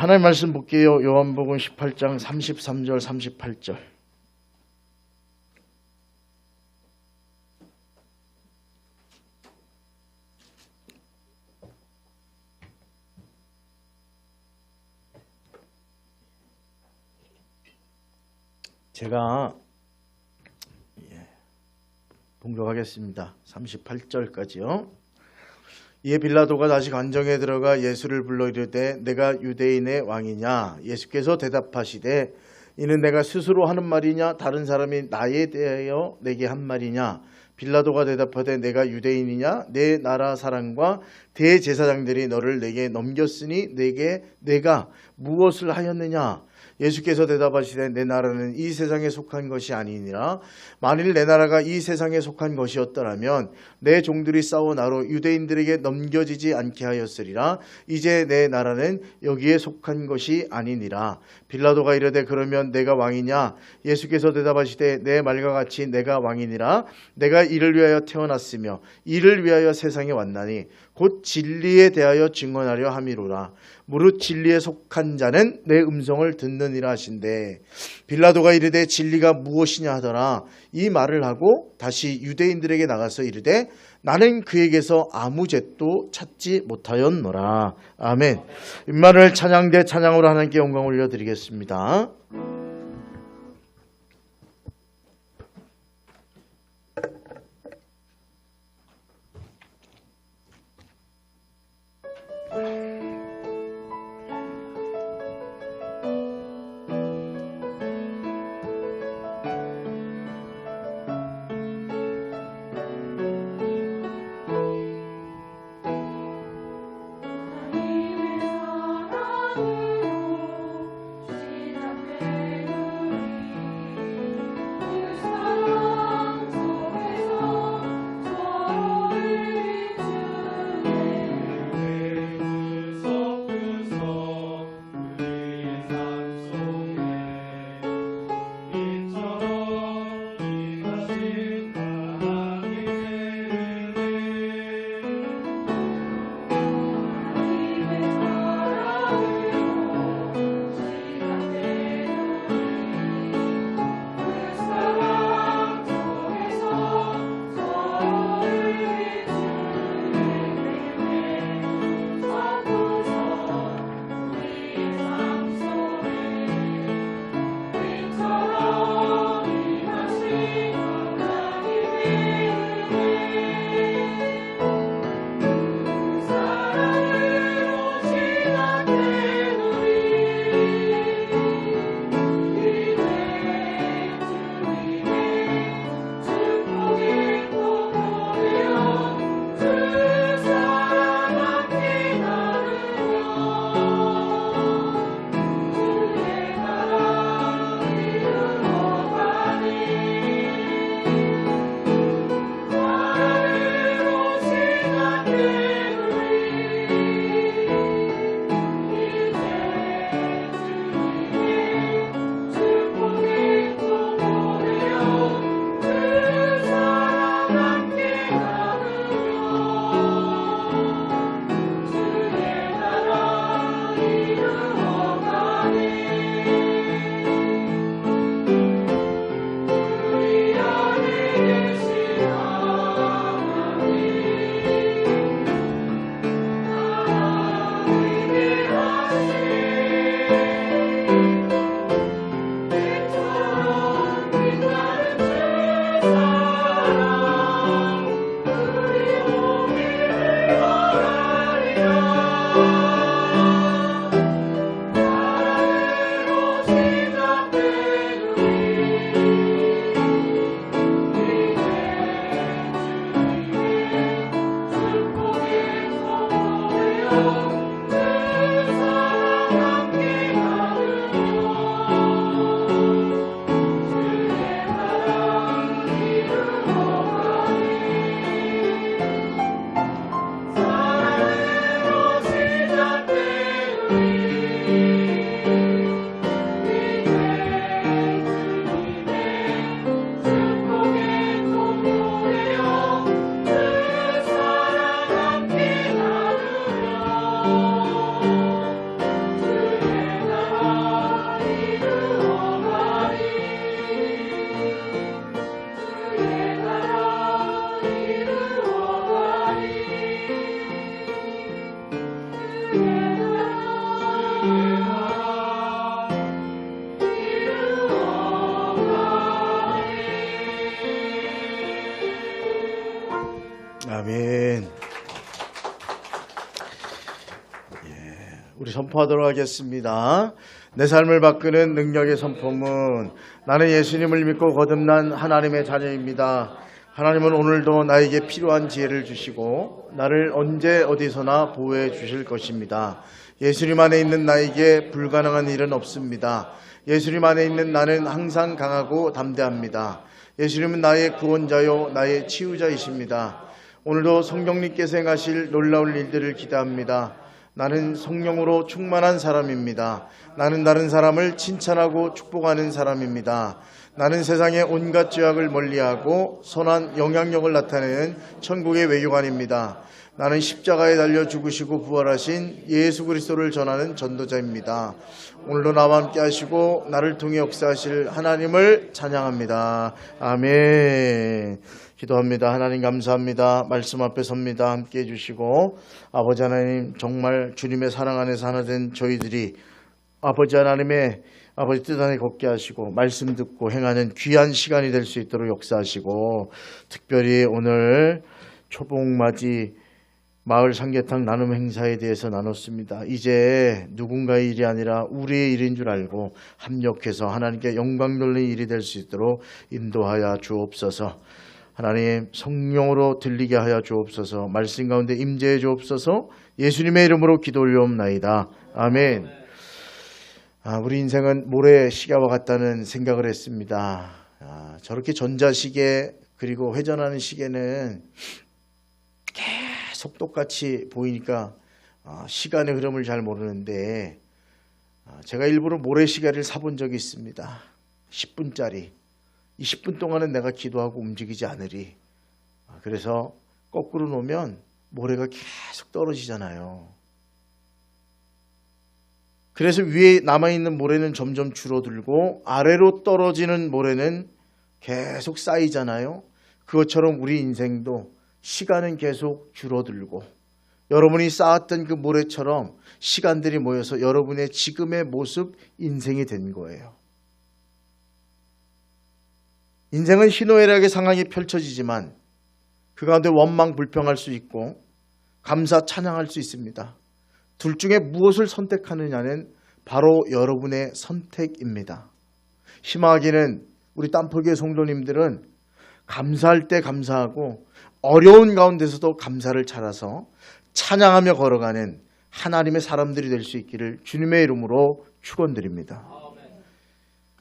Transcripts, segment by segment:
하나님 말씀 볼게요. 요한복음 18장 33절 38절. 제가 봉독하겠습니다. 38절까지요. 이에 빌라도가 다시 관정에 들어가 예수를 불러 이르되 내가 유대인의 왕이냐? 예수께서 대답하시되 이는 내가 스스로 하는 말이냐? 다른 사람이 나에 대하여 내게 한 말이냐? 빌라도가 대답하되 내가 유대인이냐? 내 나라 사람과 대제사장들이 너를 내게 넘겼으니 내가 무엇을 하였느냐? 예수께서 대답하시되 내 나라는 이 세상에 속한 것이 아니니라. 만일 내 나라가 이 세상에 속한 것이었더라면 내 종들이 싸워 나로 유대인들에게 넘겨지지 않게 하였으리라. 이제 내 나라는 여기에 속한 것이 아니니라. 빌라도가 이르되 그러면 내가 왕이냐? 예수께서 대답하시되 내 말과 같이 내가 왕이니라. 내가 이를 위하여 태어났으며 이를 위하여 세상에 왔나니 곧 진리에 대하여 증언하려 함이로라. 무릇 진리에 속한 자는 내 음성을 듣느니라 하신대. 빌라도가 이르되 진리가 무엇이냐 하더라. 이 말을 하고 다시 유대인들에게 나가서 이르되 나는 그에게서 아무 죄도 찾지 못하였노라. 아멘. 임마누엘 찬양대 찬양으로 하나님께 영광 올려드리겠습니다. 하나님의 사랑으로 시작된 선포하도록 하겠습니다. 내 삶을 바꾸는 능력의 선포문. 나는 예수님을 믿고 거듭난 하나님의 자녀입니다. 하나님은 오늘도 나에게 필요한 지혜를 주시고 나를 언제 어디서나 보호해 주실 것입니다. 예수님 안에 있는 나에게 불가능한 일은 없습니다. 예수님 안에 있는 나는 항상 강하고 담대합니다. 예수님은 나의 구원자요 나의 치유자이십니다. 오늘도 성령님께서 행하실 놀라운 일들을 기대합니다. 나는 성령으로 충만한 사람입니다. 나는 다른 사람을 칭찬하고 축복하는 사람입니다. 나는 세상의 온갖 죄악을 멀리하고 선한 영향력을 나타내는 천국의 외교관입니다. 나는 십자가에 달려 죽으시고 부활하신 예수 그리스도를 전하는 전도자입니다. 오늘도 나와 함께 하시고 나를 통해 역사하실 하나님을 찬양합니다. 아멘. 기도합니다. 하나님 감사합니다. 말씀 앞에 섭니다. 함께 해주시고 아버지 하나님 정말 주님의 사랑 안에서 하나 된 저희들이 아버지 하나님의 아버지 뜻 안에 걷게 하시고 말씀 듣고 행하는 귀한 시간이 될 수 있도록 역사하시고 특별히 오늘 초복맞이 마을 삼계탕 나눔 행사에 대해서 나눴습니다. 이제 누군가의 일이 아니라 우리의 일인 줄 알고 합력해서 하나님께 영광 돌리는 일이 될 수 있도록 인도하여 주옵소서. 하나님 성령으로 들리게 하여 주옵소서. 말씀 가운데 임재해 주옵소서. 예수님의 이름으로 기도 올려옵나이다. 아멘. 우리 인생은 모래 시계와 같다는 생각을 했습니다. 저렇게 전자시계 그리고 회전하는 시계는 계속 똑같이 보이니까 시간의 흐름을 잘 모르는데 제가 일부러 모래시계를 사본 적이 있습니다. 10분짜리. 이 10분 동안은 내가 기도하고 움직이지 않으리. 그래서 거꾸로 놓으면 모래가 계속 떨어지잖아요. 그래서 위에 남아있는 모래는 점점 줄어들고 아래로 떨어지는 모래는 계속 쌓이잖아요. 그것처럼 우리 인생도 시간은 계속 줄어들고 여러분이 쌓았던 그 모래처럼 시간들이 모여서 여러분의 지금의 모습, 인생이 된 거예요. 인생은 희노애락의 상황이 펼쳐지지만 그 가운데 원망 불평할 수 있고 감사 찬양할 수 있습니다. 둘 중에 무엇을 선택하느냐는 바로 여러분의 선택입니다. 희망하기는 우리 땀포기의 성도님들은 감사할 때 감사하고 어려운 가운데서도 감사를 찾아서 찬양하며 걸어가는 하나님의 사람들이 될 수 있기를 주님의 이름으로 축원드립니다.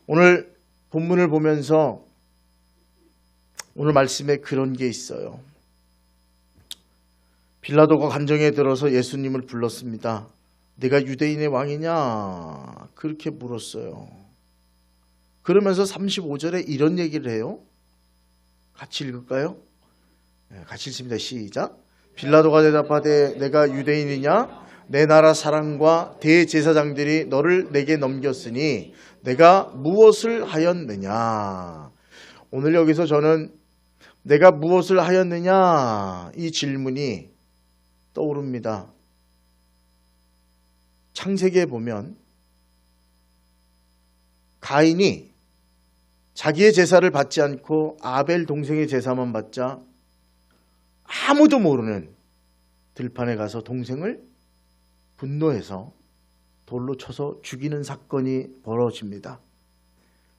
오늘 본문을 보면서 오늘 말씀에 그런 게 있어요. 빌라도가 관정에 들어서 예수님을 불렀습니다. 네가 유대인의 왕이냐? 그렇게 물었어요. 그러면서 35절에 이런 얘기를 해요. 같이 읽을까요? 같이 읽습니다. 시작. 빌라도가 대답하되 내가 유대인이냐? 내 나라 사람과 대제사장들이 너를 내게 넘겼으니 내가 무엇을 하였느냐? 오늘 여기서 저는 내가 무엇을 하였느냐? 이 질문이 떠오릅니다. 창세기에 보면 가인이 자기의 제사를 받지 않고 아벨 동생의 제사만 받자 아무도 모르는 들판에 가서 동생을 분노해서 돌로 쳐서 죽이는 사건이 벌어집니다.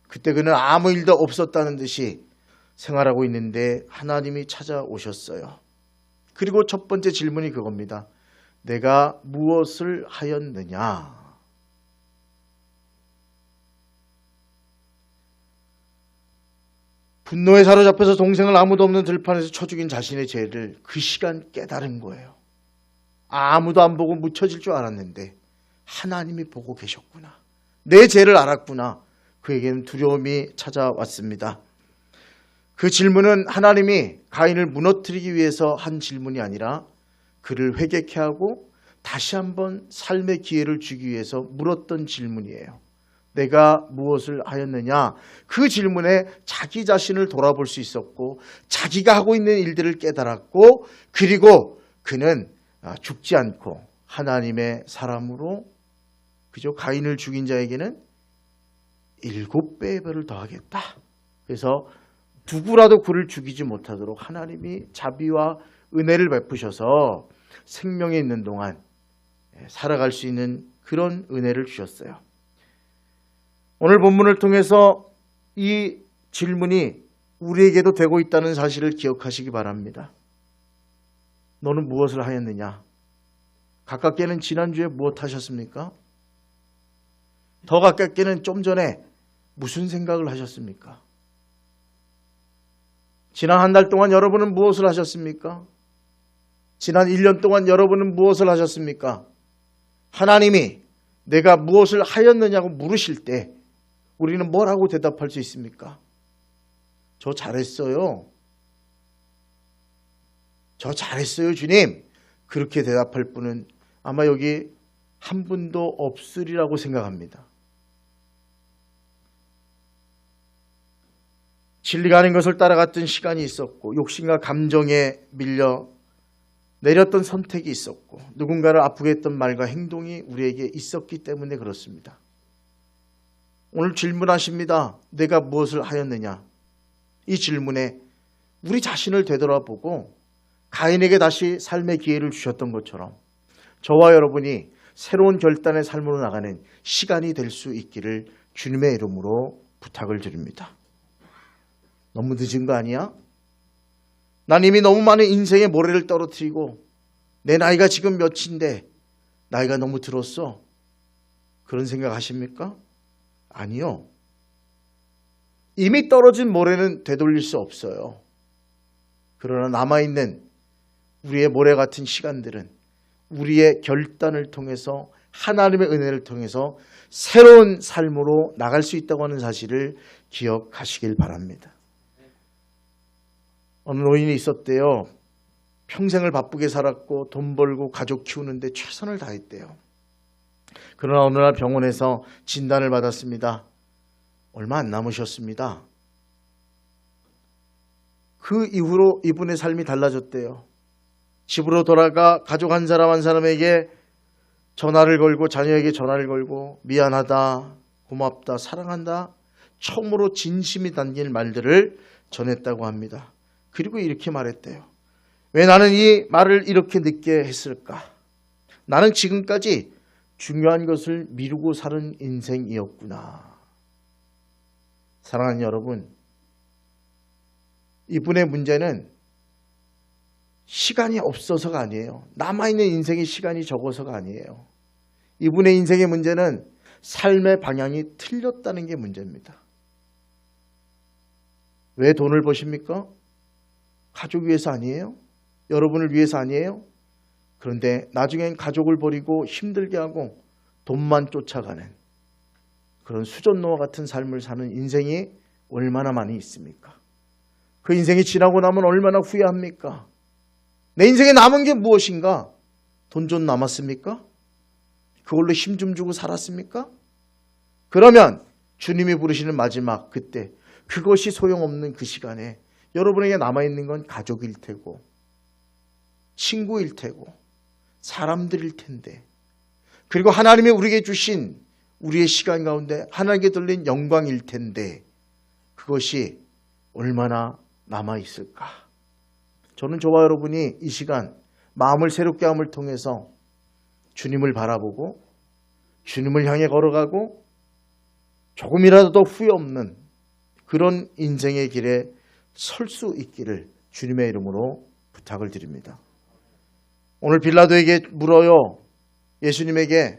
그때 그는 아무 일도 없었다는 듯이 생활하고 있는데 하나님이 찾아오셨어요. 그리고 첫 번째 질문이 그겁니다. 내가 무엇을 하였느냐? 분노에 사로잡혀서 동생을 아무도 없는 들판에서 쳐 죽인 자신의 죄를 그 시간 깨달은 거예요. 아무도 안 보고 묻혀질 줄 알았는데 하나님이 보고 계셨구나. 내 죄를 알았구나. 그에게는 두려움이 찾아왔습니다. 그 질문은 하나님이 가인을 무너뜨리기 위해서 한 질문이 아니라 그를 회개케 하고 다시 한번 삶의 기회를 주기 위해서 물었던 질문이에요. 내가 무엇을 하였느냐? 그 질문에 자기 자신을 돌아볼 수 있었고 자기가 하고 있는 일들을 깨달았고 그리고 그는 죽지 않고 하나님의 사람으로 그죠? 가인을 죽인 자에게는 7배의 벌을 더하겠다. 그래서 누구라도 그를 죽이지 못하도록 하나님이 자비와 은혜를 베푸셔서 생명에 있는 동안 살아갈 수 있는 그런 은혜를 주셨어요. 오늘 본문을 통해서 이 질문이 우리에게도 되고 있다는 사실을 기억하시기 바랍니다. 너는 무엇을 하였느냐? 가깝게는 지난주에 무엇 하셨습니까? 더 가깝게는 좀 전에 무슨 생각을 하셨습니까? 지난 한 달 동안 여러분은 무엇을 하셨습니까? 지난 1년 동안 여러분은 무엇을 하셨습니까? 하나님이 내가 무엇을 하였느냐고 물으실 때 우리는 뭐라고 대답할 수 있습니까? 저 잘했어요. 저 잘했어요, 주님. 그렇게 대답할 분은 아마 여기 한 분도 없으리라고 생각합니다. 진리가 아닌 것을 따라갔던 시간이 있었고 욕심과 감정에 밀려 내렸던 선택이 있었고 누군가를 아프게 했던 말과 행동이 우리에게 있었기 때문에 그렇습니다. 오늘 질문하십니다. 내가 무엇을 하였느냐? 이 질문에 우리 자신을 되돌아보고 가인에게 다시 삶의 기회를 주셨던 것처럼 저와 여러분이 새로운 결단의 삶으로 나가는 시간이 될 수 있기를 주님의 이름으로 부탁을 드립니다. 너무 늦은 거 아니야? 난 이미 너무 많은 인생의 모래를 떨어뜨리고 내 나이가 지금 몇인데 나이가 너무 들었어. 그런 생각 하십니까? 아니요. 이미 떨어진 모래는 되돌릴 수 없어요. 그러나 남아있는 우리의 모래 같은 시간들은 우리의 결단을 통해서 하나님의 은혜를 통해서 새로운 삶으로 나갈 수 있다고 하는 사실을 기억하시길 바랍니다. 어느 노인이 있었대요. 평생을 바쁘게 살았고 돈 벌고 가족 키우는데 최선을 다했대요. 그러나 어느 날 병원에서 진단을 받았습니다. 얼마 안 남으셨습니다. 그 이후로 이분의 삶이 달라졌대요. 집으로 돌아가 가족 한 사람 한 사람에게 전화를 걸고 자녀에게 전화를 걸고 미안하다, 고맙다, 사랑한다, 처음으로 진심이 담긴 말들을 전했다고 합니다. 그리고 이렇게 말했대요. 왜 나는 이 말을 이렇게 늦게 했을까? 나는 지금까지 중요한 것을 미루고 사는 인생이었구나. 사랑하는 여러분, 이분의 문제는 시간이 없어서가 아니에요. 남아있는 인생의 시간이 적어서가 아니에요. 이분의 인생의 문제는 삶의 방향이 틀렸다는 게 문제입니다. 왜 돈을 버십니까? 가족 위해서 아니에요? 여러분을 위해서 아니에요? 그런데 나중엔 가족을 버리고 힘들게 하고 돈만 쫓아가는 그런 수전노와 같은 삶을 사는 인생이 얼마나 많이 있습니까? 그 인생이 지나고 나면 얼마나 후회합니까? 내 인생에 남은 게 무엇인가? 돈 좀 남았습니까? 그걸로 힘 좀 주고 살았습니까? 그러면 주님이 부르시는 마지막 그때 그것이 소용없는 그 시간에 여러분에게 남아있는 건 가족일 테고 친구일 테고 사람들일 텐데 그리고 하나님이 우리에게 주신 우리의 시간 가운데 하나님께 돌린 영광일 텐데 그것이 얼마나 남아있을까? 저는 저와 여러분이 이 시간 마음을 새롭게 함을 통해서 주님을 바라보고 주님을 향해 걸어가고 조금이라도 더 후회 없는 그런 인생의 길에 설 수 있기를 주님의 이름으로 부탁을 드립니다. 오늘 빌라도에게 물어요. 예수님에게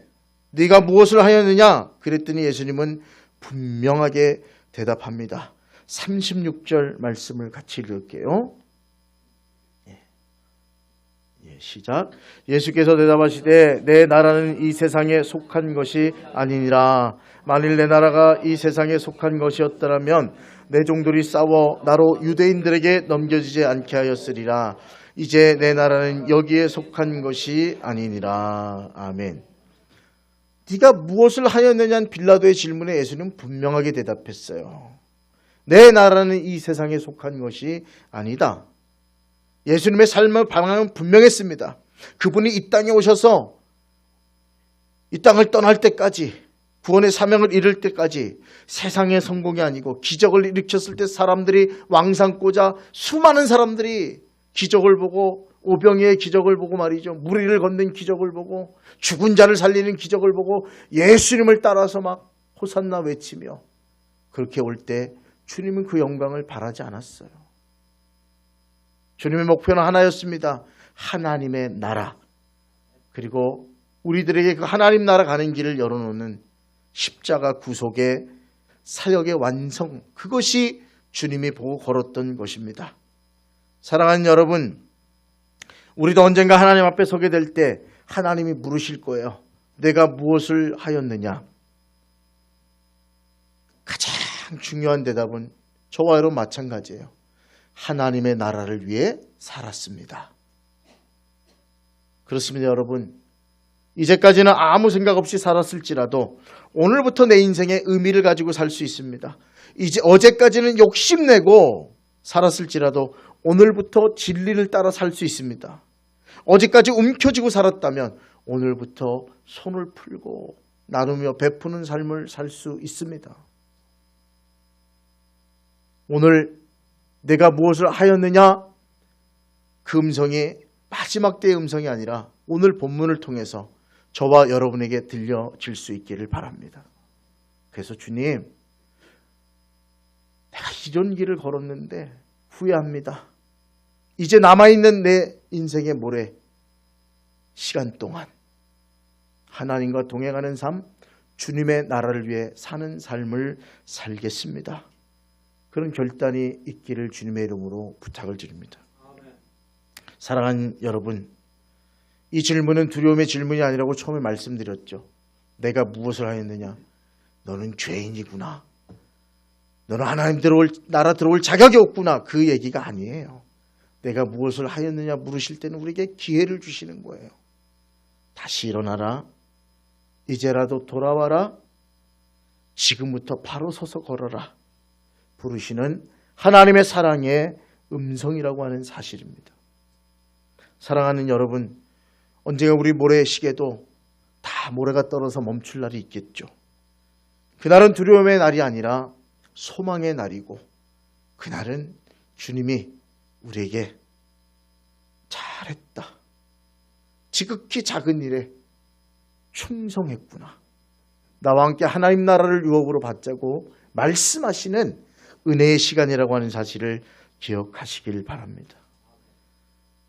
네가 무엇을 하였느냐? 그랬더니 예수님은 분명하게 대답합니다. 36절 말씀을 같이 읽을게요. 시작. 예수께서 대답하시되 내 나라는 이 세상에 속한 것이 아니니라. 만일 내 나라가 이 세상에 속한 것이었더라면 내 종들이 싸워 나로 유대인들에게 넘겨지지 않게 하였으리라. 이제 내 나라는 여기에 속한 것이 아니니라. 아멘. 네가 무엇을 하였느냐는 빌라도의 질문에 예수는 분명하게 대답했어요. 내 나라는 이 세상에 속한 것이 아니다. 예수님의 삶의 방향은 분명했습니다. 그분이 이 땅에 오셔서 이 땅을 떠날 때까지 구원의 사명을 이룰 때까지 세상의 성공이 아니고 기적을 일으켰을 때 사람들이 왕 삼고자 수많은 사람들이 기적을 보고 오병이의 기적을 보고 말이죠. 무리를 걷는 기적을 보고 죽은 자를 살리는 기적을 보고 예수님을 따라서 막 호산나 외치며 그렇게 올 때 주님은 그 영광을 바라지 않았어요. 주님의 목표는 하나였습니다. 하나님의 나라. 그리고 우리들에게 그 하나님 나라 가는 길을 열어놓는 십자가 구속의 사역의 완성, 그것이 주님이 보고 걸었던 것입니다. 사랑하는 여러분, 우리도 언젠가 하나님 앞에 서게 될 때 하나님이 물으실 거예요. 내가 무엇을 하였느냐? 가장 중요한 대답은 저와 여러분 마찬가지예요. 하나님의 나라를 위해 살았습니다. 그렇습니다, 여러분. 이제까지는 아무 생각 없이 살았을지라도 오늘부터 내 인생에 의미를 가지고 살 수 있습니다. 이제 어제까지는 욕심내고 살았을지라도 오늘부터 진리를 따라 살 수 있습니다. 어제까지 움켜쥐고 살았다면 오늘부터 손을 풀고 나누며 베푸는 삶을 살 수 있습니다. 오늘 내가 무엇을 하였느냐? 그 음성이 마지막 때의 음성이 아니라 오늘 본문을 통해서 저와 여러분에게 들려질 수 있기를 바랍니다. 그래서 주님, 내가 이런 길을 걸었는데 후회합니다. 이제 남아있는 내 인생의 모래 시간 동안 하나님과 동행하는 삶, 주님의 나라를 위해 사는 삶을 살겠습니다. 그런 결단이 있기를 주님의 이름으로 부탁을 드립니다. 사랑하는 여러분, 이 질문은 두려움의 질문이 아니라고 처음에 말씀드렸죠. 내가 무엇을 하였느냐? 너는 죄인이구나. 너는 하나님 나라 들어올 자격이 없구나. 그 얘기가 아니에요. 내가 무엇을 하였느냐 물으실 때는 우리에게 기회를 주시는 거예요. 다시 일어나라. 이제라도 돌아와라. 지금부터 바로 서서 걸어라. 부르시는 하나님의 사랑의 음성이라고 하는 사실입니다. 사랑하는 여러분, 언젠가 우리 모래시계도 다 모래가 떨어져 멈출 날이 있겠죠. 그날은 두려움의 날이 아니라 소망의 날이고, 그날은 주님이 우리에게 잘했다, 지극히 작은 일에 충성했구나, 나와 함께 하나님 나라를 유업으로 받자고 말씀하시는 은혜의 시간이라고 하는 사실을 기억하시길 바랍니다.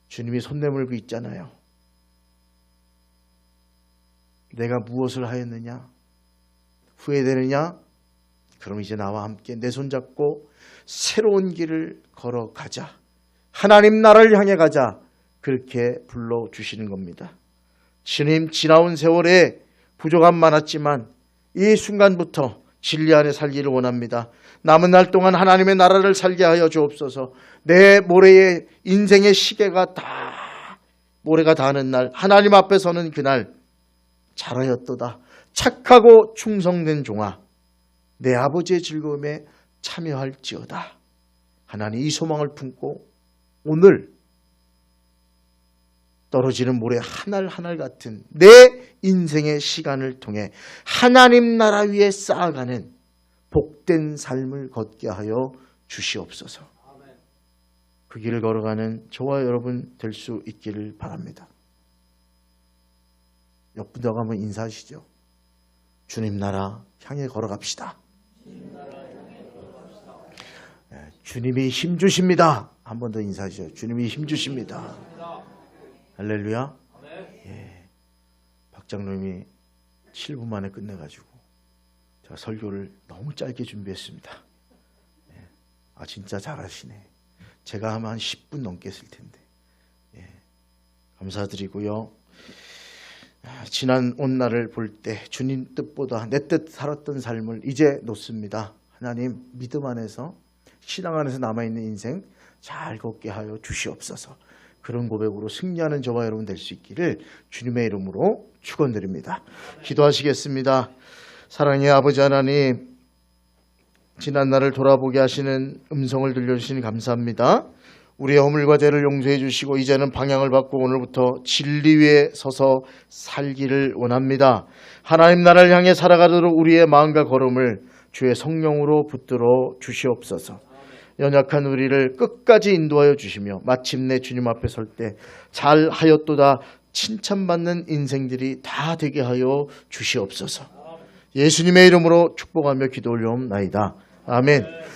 주님이 손 내밀고 있잖아요. 내가 무엇을 하였느냐? 후회되느냐? 그럼 이제 나와 함께 내 손 잡고 새로운 길을 걸어가자. 하나님 나라를 향해 가자. 그렇게 불러주시는 겁니다. 주님, 지나온 세월에 부족함 많았지만 이 순간부터 진리 안에 살기를 원합니다. 남은 날 동안 하나님의 나라를 살게 하여 주옵소서. 내 모래의 인생의 시계가 다 모래가 닿는 날, 하나님 앞에 서는 그날, 잘하였도다. 착하고 충성된 종아, 내 아버지의 즐거움에 참여할지어다. 하나님, 이 소망을 품고 오늘 떨어지는 모래 하날 하날 같은 내 인생의 시간을 통해 하나님 나라 위에 쌓아가는 복된 삶을 걷게 하여 주시옵소서. 그 길을 걸어가는 저와 여러분 될 수 있기를 바랍니다. 옆분들하고 한번 인사하시죠. 주님 나라 향해 걸어갑시다. 주님이 힘주십니다. 한 번 더 인사하시죠. 주님이 힘주십니다. 할렐루야. 예. 박 장로님이 7분 만에 끝내가지고 제가 설교를 너무 짧게 준비했습니다. 예. 아, 진짜 잘하시네. 제가 하면 한 10분 넘게 했을 텐데. 예. 감사드리고요. 지난 온날을 볼 때 주님 뜻보다 내 뜻 살았던 삶을 이제 놓습니다. 하나님, 믿음 안에서 신앙 안에서 남아있는 인생 잘 걷게 하여 주시옵소서. 그런 고백으로 승리하는 저와 여러분 될 수 있기를 주님의 이름으로 축원드립니다. 기도하시겠습니다. 사랑의 아버지 하나님, 지난 날을 돌아보게 하시는 음성을 들려주시니 감사합니다. 우리의 허물과 죄를 용서해 주시고 이제는 방향을 바꾸고 오늘부터 진리 위에 서서 살기를 원합니다. 하나님 나라를 향해 살아가도록 우리의 마음과 걸음을 주의 성령으로 붙들어 주시옵소서. 연약한 우리를 끝까지 인도하여 주시며 마침내 주님 앞에 설 때 잘하였도다 칭찬받는 인생들이 다 되게 하여 주시옵소서. 예수님의 이름으로 축복하며 기도 올려옵나이다. 아멘.